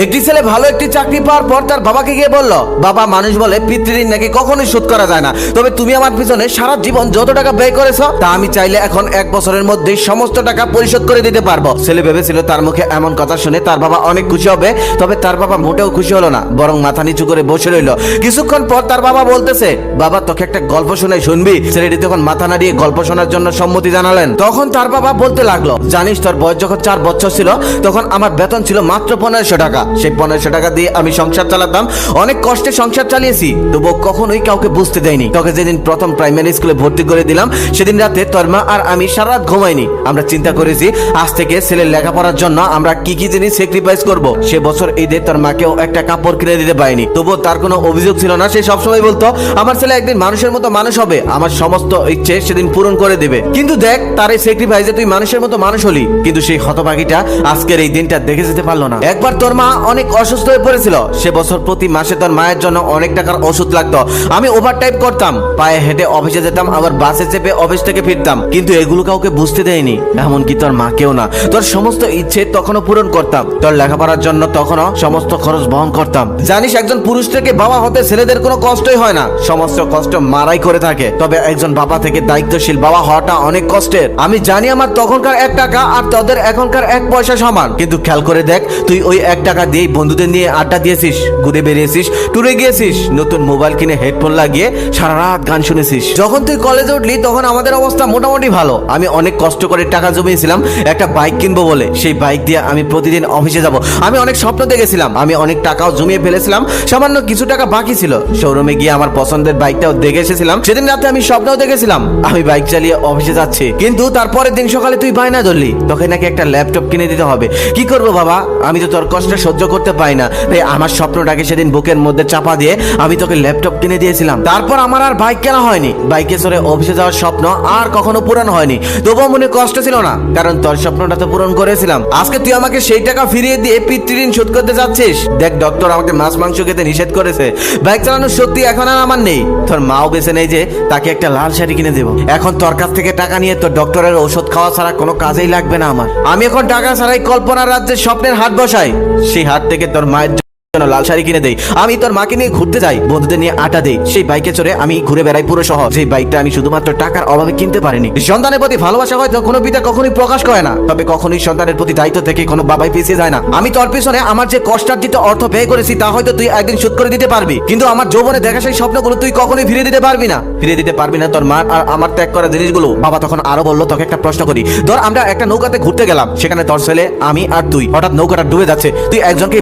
একটি ছেলে ভালো একটি চাকরি পাওয়ার পর তার বাবাকে গিয়ে বলল, বাবা, মানুষ বলে পিতৃঋণ নাকি কখনোই শোধ করা যায় না, তবে তুমি আমার পিছনে সারা জীবন যত টাকা ব্যয় করেছো তা আমি চাইলে এখন 1 বছরের মধ্যেই সমস্ত টাকা পরিশোধ করে দিতে পারবো। ছেলে ভেবেছিল তার মুখে এমন কথা শুনে তার বাবা অনেক খুশি হবে, তবে তার বাবা মোটেও খুশি হলো না, বরং মাথা নিচু করে বসে রইল। কিছুক্ষণ পর তার বাবা বলতেছে, বাবা, তোকে একটা গল্প শুনে শুনবি? ছেলেটি তখন মাথা নাড়িয়ে গল্প শোনার জন্য সম্মতি জানালেন। তখন তার বাবা বলতে লাগলো, জানিস, তোর বয়স যখন 4 বছর ছিল তখন আমার বেতন ছিল মাত্র 1500 টাকা। সেই 1500 টাকা দিয়ে আমি সংসার চালাতাম, অনেক কষ্টে সংসার চালিয়েছি, তবুও কখনোই কাউকে বুঝতে দেয়নি। তোকে যেদিন প্রথম প্রাইমারি স্কুলে ভর্তি করে দিলাম সেদিন রাতে তোর মা আর আমি সারা রাত ঘুমাইনি। আমরা চিন্তা করেছি আজ থেকে ছেলের লেখাপড়ার জন্য আমরা কি কি জিনিস স্যাক্রিফাইস করব। সে বছর ঈদে তোর মাকেও একটা কাপড় কিনে দিতে পারিনি, তবুও তার কোনো অভিযোগ ছিল না। সে সবসময় বলতো আমার ছেলে একদিন মানুষের মতো মানুষ হবে, আমার সমস্ত ইচ্ছে সেদিন পূরণ করে দিবে। কিন্তু দেখ, তার এই স্যাক্রিফাইসে তুই মানুষের মতো মানুষ হলি, কিন্তু সেই হতভাগীটা আজকের এই দিনটা দেখে যেতে পারলো না। একবার তোর মা অনেক অসুস্থ হয়ে পড়েছিল, সে বছর প্রতি মাসে তোর মায়ের জন্য অনেক টাকার ওষুধ লাগতো। আমি ওভারটাইম করতাম, পায়ে হেঁটে অফিসে যেতাম, আবার বাসে চেপে অফিস থেকে ফিরতাম, কিন্তু এগুলো কাউকে বুঝতে দেয়নি, এমনকি তোর মাকেও না। তোর সমস্ত ইচ্ছে তখনও পূরণ করতাম, তোর লেখাপড়ার জন্য তখনও সমস্ত খরচ বহন করতাম। জানিস, একজন পুরুষ থেকে বাবা হতে ছেলেদের কোনো কষ্টই হয় না, সমস্ত কষ্ট মারাই করে থাকে, তবে একজন বাবা থেকে দায়িত্বশীল বাবা হওয়াটা অনেক কষ্টের। আমি জানি আমার তখনকার 1 টাকা আর তোদের এখনকার 1 পয়সা সমান, কিন্তু খেয়াল করে দেখ, তুই ওই 1 টাকা দিয়ে বন্ধুদের নিয়ে আড্ডা দিয়েছিস, ঘুরে বেরিয়েছিস, ট্যুরে গিয়েছিস, নতুন মোবাইল কিনে হেডফোন লাগিয়ে সারা রাত গান শুনেছিস। যখন তুই কলেজে উঠলি তখন আমাদের অবস্থা মোটামুটি ভালো। আমি অনেক কষ্ট করে টাকা জমিয়েছিলাম একটা বাইক কিনবো বলে, সেই বাইক দিয়ে আমি প্রতিদিন অফিসে যাব। আমি অনেক স্বপ্ন দেখেছিলাম, আমি অনেক টাকাও জমিয়ে ফেলেছিলাম, সামান্য কিছু টাকা বাকি ছিল। শোরুমে গিয়ে আমার পছন্দের বাইকটাও দেখে এসেছিলাম। সেদিন রাতে আমি স্বপ্নও দেখেছিলাম আমি বাইক চালিয়ে অফিসে যাচ্ছি, কিন্তু তারপরের দিন সকালে তুই বায়না ধরলি তোকে নাকি একটা ল্যাপটপ কিনে দিতে হবে। কি করবো বাবা, আমি তো তোর কষ্ট সহ্য করতে পারি না, তাই আমার স্বপ্নটাকে সেদিন বুকের মধ্যে চাপা দিয়ে আমি তোকে ল্যাপটপ কিনে দিয়েছিলাম। তারপর আমার আর বাইক কেনা হয়নি, বাইকে চড়ে অফিসে যাওয়ার স্বপ্ন আর কখনো পূরণ হয়নি, তবুও মনে কষ্ট ছিল না, কারণ তোর স্বপ্নটা তো পূরণ করেছিলাম। আজকে তুই আমাকে সেই টাকা ফিরিয়ে দিয়ে পিতৃঋণ শোধ করতে যাচ্ছিস। দেখ, ডক্টর আমাকে মাছ মাংস খেতে নিষেধ করেছে, বাইক চালানোর শক্তি এখন আর আমার নেই। তোর মাও বেঁচে নেই যে তাকে একটা লাল শাড়ি কিনে দেবো। এখন তোর কাছ থেকে টাকা নিয়ে তোর ডক্টরের ওষুধ খাওয়া ছাড়া কোনো কাজেই লাগবে না আমার। আমি এখন টাকা ছাড়াই কল্পনার রাজ্যে স্বপ্নের হাট বসাই, সেই হাট থেকে তোর মায়ের লাল শাড়ি কিনে দেই, আমি তোর মাকে নিয়ে ঘুরতে যাই, বন্ধুদের নিয়ে আড্ডা দেই, সেই বাইকে চড়ে আমি ঘুরে বেড়াই পুরো শহর, যে বাইকটা আমি শুধুমাত্র টাকার অভাবে কিনতে পারিনি। সন্তানের প্রতি ভালোবাসা হয়তো কোনো পিতা কখনোই প্রকাশ করে না, তবে কখনোই সন্তানের প্রতি দায়িত্ব থেকে কোনো বাবাই পিছিয়ে যায় না। আমি তোর পিছনে আমার যে কষ্টার্জিত অর্থ ব্যয় করেছি তা হয়তো তুই একদিন শোধ করে দিতে পারবি, কিন্তু আমার যৌবনে দেখা সেই স্বপ্নগুলো তুই কখনোই ফিরে দিতে পারবি না, তোর মা আর আমার ত্যাগ করা জিনিসগুলো। বাবা তখন আরো বললো, তোকে একটা প্রশ্ন করি, ধর আমরা একটা নৌকাতে ঘুরতে গেলাম, সেখানে তোর ছেলে, আমি আর তুই, হঠাৎ নৌকাটা ডুবে যাচ্ছে, তুই একজনকে